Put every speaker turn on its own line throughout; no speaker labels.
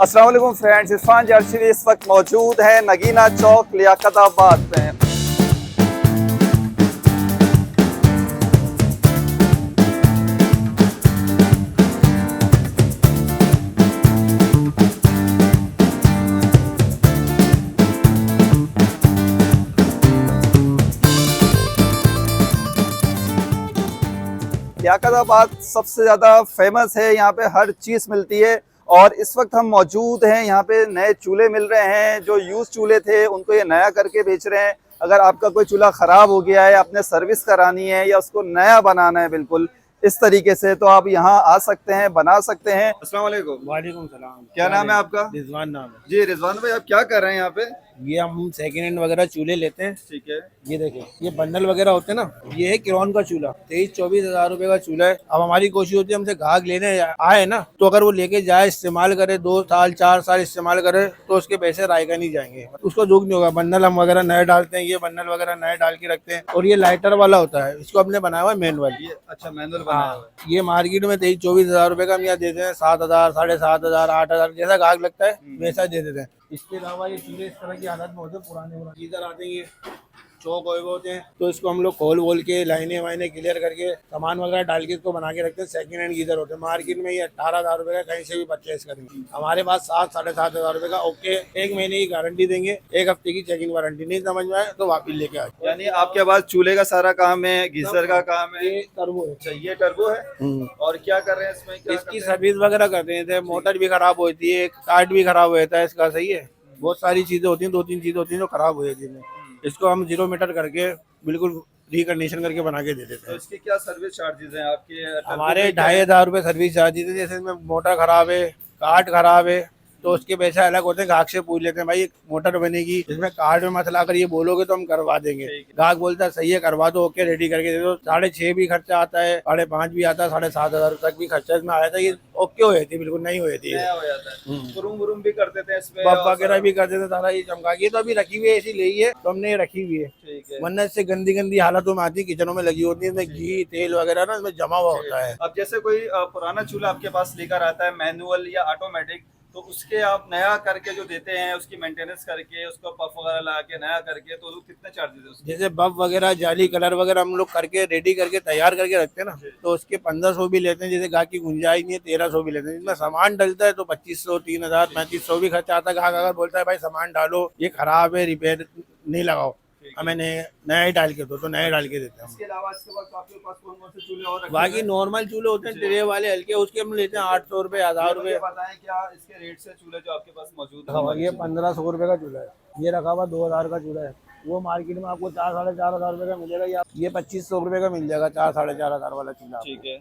अस्सलाम वालेकुम friends, Irfan Jersey इस वक्त मौजूद है नगीना चौक लियाकताबाद में। लियाकताबाद सबसे ज़्यादा फेमस है, यहाँ पे हर चीज़ मिलती है। और इस वक्त हम मौजूद हैं, यहाँ पे नए चूल्हे मिल रहे हैं। जो यूज़ चूल्हे थे उनको ये नया करके बेच रहे हैं। अगर आपका कोई चूल्हा ख़राब हो गया है, आपने सर्विस करानी है या उसको नया बनाना है बिल्कुल इस तरीके से, तो आप यहाँ आ सकते हैं, बना सकते हैं। अस्सलाम वालेकुम।
वालेकुम सलाम।
क्या नाम है आपका?
रिजवान नाम है
जी रिजवान भाई, आप क्या कर रहे हैं यहाँ पे?
ये हम सेकंड हैंड वगैरह चूल्हे लेते हैं।
ठीक है।
ये देखिए, ये बंडल वगैरह होते हैं ना, ये है किरौन का चूल्हा। 23-24 हजार रुपए का चूल्हा है। अब हमारी कोशिश होती है, हमसे ग्राहक लेने आए ना, तो अगर वो लेके जाए, इस्तेमाल करे, 2 साल 4 साल इस्तेमाल करे, तो उसके पैसे रायगा नहीं जाएंगे, उसको दुख नहीं होगा। बंडल हम वगैरह नए डालते हैं, ये बंडल वगैरह नए डाल के रखते हैं। और ये लाइटर वाला होता है, इसको हमने बनाया हुआ है मैनुअल।
ये अच्छा मैनुअल बनाया हुआ है।
ये मार्केट में 23-24 हजार रुपए का हम यहाँ देते हैं। 7,000, 7,500, 8,000 जैसा ग्राहक लगता है वैसा दे देते हैं। इसके अलावा ये चूल्हे इस तरह की हालत में होते हैं, पुराने गीजर आते हैं, ये चौक हुए होते हैं, तो इसको हम लोग खोल के लाइनें वाइनें क्लियर करके सामान वगैरह डाल के इसको बना के रखते हैं। सेकंड हैंड गीजर होते हैं, मार्केट में ये 18,000 रुपए का कहीं से भी परचेज करेंगे। हमारे पास 7-7,500 हजार रुपए का ओके, 1 महीने की गारंटी देंगे, 1 हफ्ते की चेकिंग वारंटी। नहीं समझ में आए तो वापिस लेके आ जाए।
यानी आपके पास चूल्हे का सारा काम है, गीजर का काम है।
ये टर्बो है।
अच्छा, ये टर्बो है। और क्या कर रहे हैं इसमें? क्या
इसकी सर्विस वगैरह करते हैं, मोटर भी खराब होती है, कार्ड भी खराब होता है इसका। सही है, बहुत सारी चीजें होती हैं, 2-3 चीजें होती हैं जो खराब हो जाती है। इसको हम 0 मीटर करके बिल्कुल रिकंडीशन करके बना के दे देते
तो
हैं।
इसकी क्या सर्विस चार्जेस हैं आपके?
हमारे 2,500 रुपये सर्विस चार्जेस है। जैसे इसमें मोटर खराब है, कार्ड खराब है, तो उसके पैसे अलग होते हैं। ग्राहक से पूछ लेते हैं, भाई मोटर बनेगी, इसमें कार्ड में मसला, अगर ये बोलोगे तो हम करवा देंगे। ग्राहक बोलता है सही है, करवा दो, ओके, रेडी करके दे दो। 6,500 भी खर्चा आता है, 5,500 भी आता है, 7,500 तक भी खर्चा इसमें आया था। ये ओके हो जाती है, बिल्कुल नहीं हो जाती है।
हो जाता है। बुरुम भी कर देते हैं इसमें,
बफ वगैरह भी कर देते, सारा ये चमका। ये तो अभी रखी हुई है, ऐसी ली है तो हमने ये रखी हुई है।
ठीक है।
वरना इससे गंदी गंदी हालतों में आती है, किचनों में लगी होती है, इसमें घी तेल वगैरह ना इसमें जमा हुआ होता है।
अब जैसे कोई पुराना चूल्हा आपके पास लेकर आता है, मैनुअल या ऑटोमेटिक, तो उसके आप नया करके जो देते हैं, उसकी मेंटेनेंस करके, उसको पफ वगैरह लगा के नया करके, तो कितने चार्जेस है उसके?
जैसे बफ वगैरह, जाली, कलर वगैरह हम लोग करके रेडी करके तैयार करके रखते हैं ना, तो उसके 1,500 भी लेते हैं। जैसे गाहक की गुंजाइश नहीं है, 1,300 भी लेते हैं। जिसमें सामान डलता है तो 2,500, 3,000, 3,500 भी खर्चा आता है। ग्राहक अगर बोलता है भाई सामान डालो, ये खराब है, रिपेयर नहीं लगाओ, हमें नया ही डाल के दो, तो नया डाल के देते हैं।
इसके अलावा इसके बाद आपके पास कौन कौन से चूल्हे और रखे
बाकी
हैं?
नॉर्मल चूल्हे होते हैं, ट्रे वाले हल्के, उसके हम लेते हैं 800 रुपए, 1,000 रुपए।
बताएं क्या इसके रेट से चूल्हे जो आपके पास मौजूद है?
ये 1,500 रुपए का चूल्हा है। ये रखा हुआ 2,000 का चूल्हा है। वो मार्केट में आपको 4-4,500 रुपए का मिलेगा। ये 2,500 रुपए का मिल जाएगा, 4-4,500 वाला चूल्हा।
ठीक है।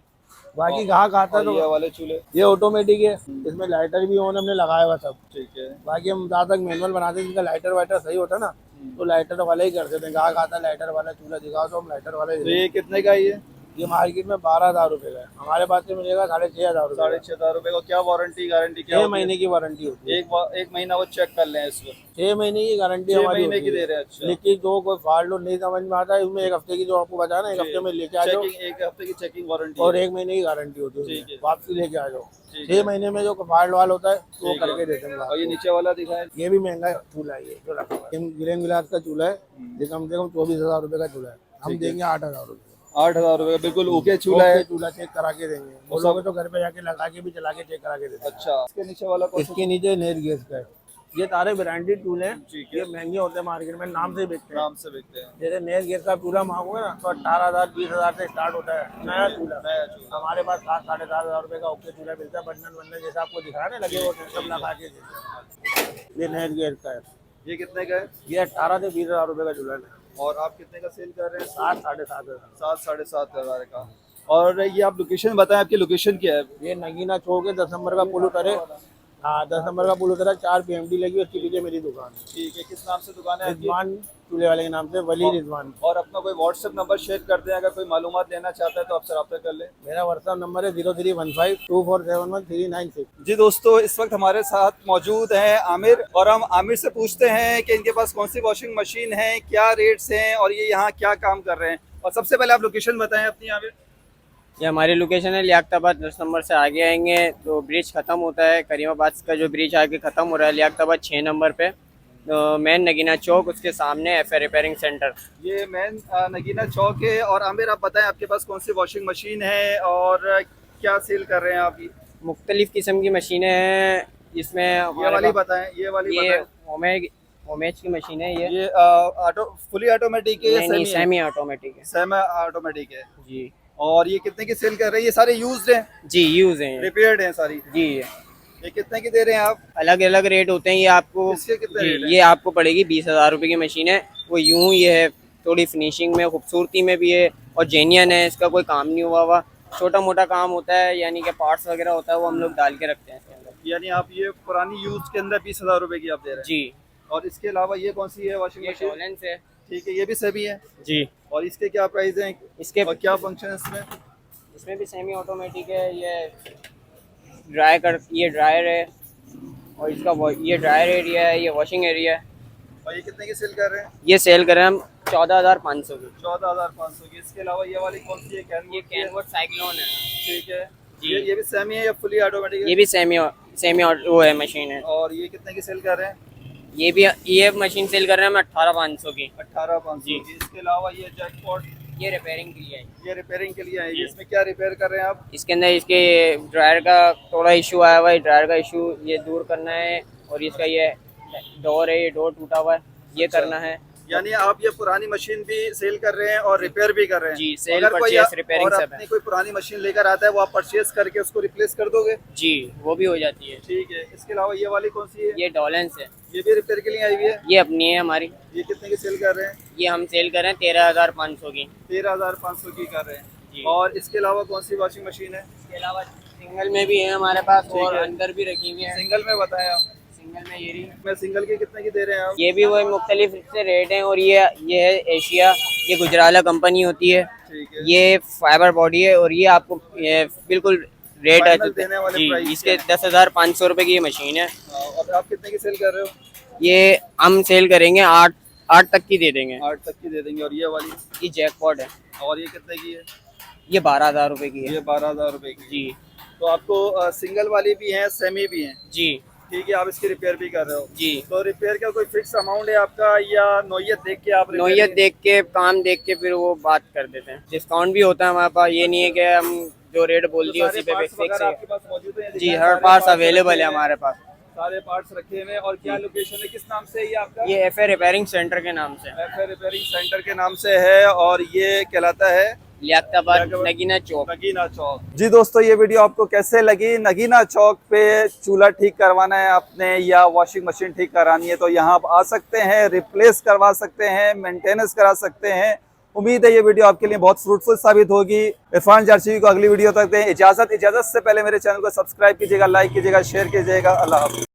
बाकी ग्राहक आता है तो
ये वाले चूल्हे?
ये ऑटोमेटिक है, इसमें लाइटर भी ऑन हमने लगाया हुआ सब।
ठीक है।
बाकी हम जहाँ तक मैनुअल बनाते हैं, जिनका लाइटर वाइटर सही होता है ना, तो लाइटर वाला ही कर देते हैं। ग्राहक आता है, लाइटर वाला चूल्हा दिखाओ, तो हम लाइटर वाला ही।
तो ये कितने का है
ये मार्केट में 12,000 रुपए का है, हमारे पास से मिलेगा 6,500 रुपए।
6,500 रुपए का। क्या वारंटी गारंटी क्या?
6 महीने की वारंटी होती है।
एक महीना वो चेक कर लें इसको।
6 महीने की गारंटी
6
हमारी
महीने की
होती
दे
है।
रहे हैं। अच्छा।
लेकिन जो कोई फॉल्ट नहीं समझ में आता है, उसमें 1 हफ्ते की, जो आपको बताया ना, 1 हफ्ते में लेके आ जाओ।
एक हफ्ते की चेकिंग वारंटी
और 1 महीने की गारंटी होती है,
ठीक है।
वापसी लेके आ जाओ।
ठीक
6 महीने में जो फॉल्ट वाल होता है वो करके देते हैं।
और ये नीचे वाला दिखाएं।
ये भी महंगा चूल्हा है, ये जो रखा हुआ है, ग्रीन गिलास का चूल्हा है। ये कम से कम 24,000 रुपए का चूल्हा है। हम देंगे 8,000 रुपए।
8,000 रुपए का बिल्कुल ओके चूल्हा है।
चूल्हा चेक करा के देंगे, बोलोगे तो घर पे जाके लगा के भी चला के चेक करा के देते हैं।
अच्छा। इसके नीचे वाला कौन सा?
इसके नीचे नेट गैस का है। ये सारे ब्रांडेड टूल हैं।
ठीक है।
ये महंगे होते हैं, मार्केट में नाम से बिकते हैं।
नाम से बिकते हैं।
जैसे नेट गैस का चूल्हा मांगोगे ना, तो 18,000, 20,000 से स्टार्ट होता है नया चूल्हा।
नया चूल्हा।
हमारे पास 7-7,500 रुपए का ओके चूल्हा मिलता है। बंडल जैसा आपको दिखा रहा है, लगे होते हैं, सब लगा के देते हैं। ये नेट गैस का है।
ये कितने का है?
ये 18 से 20,000 रुपए का चूल्हा है।
और आप कितने का सेल कर रहे हैं?
7-7,500।
7-7,500 का। और ये आप लोकेशन बताएं, आपकी लोकेशन क्या है?
ये नगीना चौक है, 10 नंबर का पुल उतरे। हाँ, 10 नंबर का पुल उतरा, 4 PMD लगी, उसके पीछे मेरी दुकान है।
ठीक है। किस नाम से दुकान है आपकी?
रिजवान चूल्हे वाले के नाम से, वली रिजवान।
और अपना कोई व्हाट्सएप नंबर शेयर कर दें, अगर कोई मालूमात लेना चाहता है तो आपसे रब्ता कर ले।
मेरा व्हाट्सएप नंबर है 031524711396।
जी दोस्तों, इस वक्त हमारे साथ मौजूद हैं आमिर, और हम आमिर से पूछते हैं कि इनके पास कौन सी वॉशिंग मशीन है, क्या रेट्स हैं और ये यहाँ क्या काम कर रहे हैं। और सबसे पहले आप लोकेशन बताएं अपनी आमिर।
ये हमारी लोकेशन है लियाकताबाद 10 नंबर से आगे आएंगे तो ब्रिज ख़त्म होता है, करीमाबाद का जो ब्रिज आगे ख़त्म हो रहा है लियाकताबाद 6 नंबर पे, तो मेन नगीना चौक, उसके सामने एफए रिपेयरिंग सेंटर।
ये मेन नगीना चौक है। और आमिर आप बताएं आपके पास कौन सी वॉशिंग मशीन है और क्या सेल कर रहे हैं आप?
मुख्तलिफ़ किस्म की मशीनें हैं इसमें।
ये वाली बताएं, ये वाली
ये
बताएं।
ओमेज की मशीन है ये
ऑटो फुली ऑटोमेटिक है या
नहीं,
सेमी?
सेमी ऑटोमेटिक है
सेमी ऑटोमेटिक है
जी।
और ये कितने की सेल कर रहे हैं? ये सारे यूज्ड हैं,
जी यूज़ हैं
रिपेयर्ड हैं सारी
जी।
ये कितने की दे रहे हैं आप?
अलग अलग रेट होते हैं ये आपको।
इसके कितने
जी,
रेट हैं?
ये आपको पड़ेगी 20,000 रुपये की मशीन है। वो यूं ये है, थोड़ी फिनिशिंग में खूबसूरती में भी है और जेन्युइन है, इसका कोई काम नहीं हुआ। छोटा मोटा काम होता है यानी कि पार्ट्स वगैरह होता है वो हम लोग डाल के रखते हैं इसके अंदर।
यानी आप ये पुरानी यूज के अंदर 20,000 रुपए की आप दे रहे हैं।
जी।
और इसके अलावा ये कौन सी है वॉशिंग
ये
मशीन?
टॉलेंस है
ठीक है, ये भी सेमी है।
जी।
और इसके क्या प्राइस हैं?
इसके
और क्या फंक्शन है इसमें?
इसमें भी सेमी ऑटोमेटिक है। ये ड्रायर है और ये ड्रायर एरिया है, ये वॉशिंग एरिया है।
और ये कितने की सेल कर रहे हैं?
ये सेल कर रहे हैं हम 14,500 की।
14,500 की। इसके अलावा ये वाली कौन सी है?
ये कैनवट साइक्लोन है
ठीक है।
जी।
ये भी सेमी है या फुली ऑटोमेटिक है?
ये भी सेमी वो है मशीन है।
और ये कितने की सेल कर रहे हैं?
ये मशीन सेल कर रहे हैं हम 18,500 की।
18,500
जी।
की। इसके अलावा ये जैकपॉट,
ये रिपेयरिंग के लिए है।
ये रिपेयरिंग के लिए है।
जी।
इसमें क्या रिपेयर कर रहे हैं आप?
इसके अंदर इसके ड्रायर का थोड़ा इशू आया हुआ है, ड्रायर का इशू ये दूर करना है। और इसका ये डोर है, ये डोर टूटा हुआ है, ये करना है।
यानी आप ये पुरानी मशीन भी सेल कर रहे हैं और रिपेयर भी कर रहे हैं?
जी, सेल,
अगर कोई
परचेस, रिपेयरिंग
और
सब है।
अपनी कोई पुरानी मशीन लेकर आता है वो आप परचेस करके उसको रिप्लेस कर दोगे?
जी, वो भी हो जाती है।
ठीक है। इसके अलावा ये वाली कौन सी है?
ये डॉलेंस है,
ये भी रिपेयर के लिए आई हुई है?
ये अपनी है हमारी।
ये कितने की सेल कर रहे हैं?
ये हम सेल कर रहे हैं 13,500 की।
13,500 की कर रहे
जी।
हैं। और इसके अलावा कौन सी वॉशिंग मशीन है?
इसके अलावा सिंगल में भी है हमारे पास
ठीक
और
है।
अंदर भी रखी हुई है।
सिंगल में बताएं आप।
सिंगल में ये रही,
मैं सिंगल के कितने की दे रहे हैं आप?
ये भी वही मुख्तलिफ से रेट हैं। और ये है एशिया, ये गुजराला कंपनी होती है।
ठीक है।
ये फाइबर बॉडी है और ये आपको ये बिल्कुल रेट है
Final देने वाले
जी।
price
इसके
क्या
10,500 रुपये की ये मशीन है।
और आप कितने की सेल कर रहे हो?
ये हम सेल करेंगे 8 तक की दे देंगे।
8 तक की दे देंगे। और ये वाली?
ये जैकपॉट है,
और ये कितने की है?
ये 12,000 रुपये की है।
ये 12,000 रुपए की।
जी
तो आपको सिंगल वाली भी है, सेमी भी है?
जी
ठीक है। आप इसकी रिपेयर भी कर रहे हो?
जी।
तो रिपेयर का कोई फिक्स अमाउंट है आपका या नौयत देख के आप repair
नौयत देख के, काम देख के फिर वो बात कर देते हैं। डिस्काउंट भी होता है हमारे पास, ये नहीं है कि हम जो रेट बोल
तो
दिए
सारे
उसी पे
parts
फिक्स
वगैरह
है।
आपके पास मौजूद हैं?
जी,
दिखाएं,
हर
सारे
पार्ट्स
parts
अवेलेबल
रखे
है
हैं,
हमारे पास।
सारे पार्ट्स रखे हुए हैं। और क्या लोकेशन है, किस नाम से है ये आपका?
ये एफए रिपेयरिंग सेंटर के नाम से,
एफए रिपेयरिंग सेंटर के नाम से है। और ये कहलाता है
लियाकताबाद नगीना चौक।
नगीना चौक। जी दोस्तों, ये वीडियो आपको कैसे लगी? नगीना चौक पे चूल्हा ठीक करवाना है आपने या वॉशिंग मशीन ठीक करानी है तो यहाँ आप आ सकते हैं, रिप्लेस करवा सकते हैं, मेंटेनेंस करा सकते हैं। उम्मीद है ये वीडियो आपके लिए बहुत फ्रूटफुल साबित होगी। इरफान जारशी को अगली वीडियो तक दें इजाजत से पहले मेरे चैनल को सब्सक्राइब कीजिएगा, लाइक कीजिएगा, शेयर कीजिएगा। अल्लाह हाफ़िज़।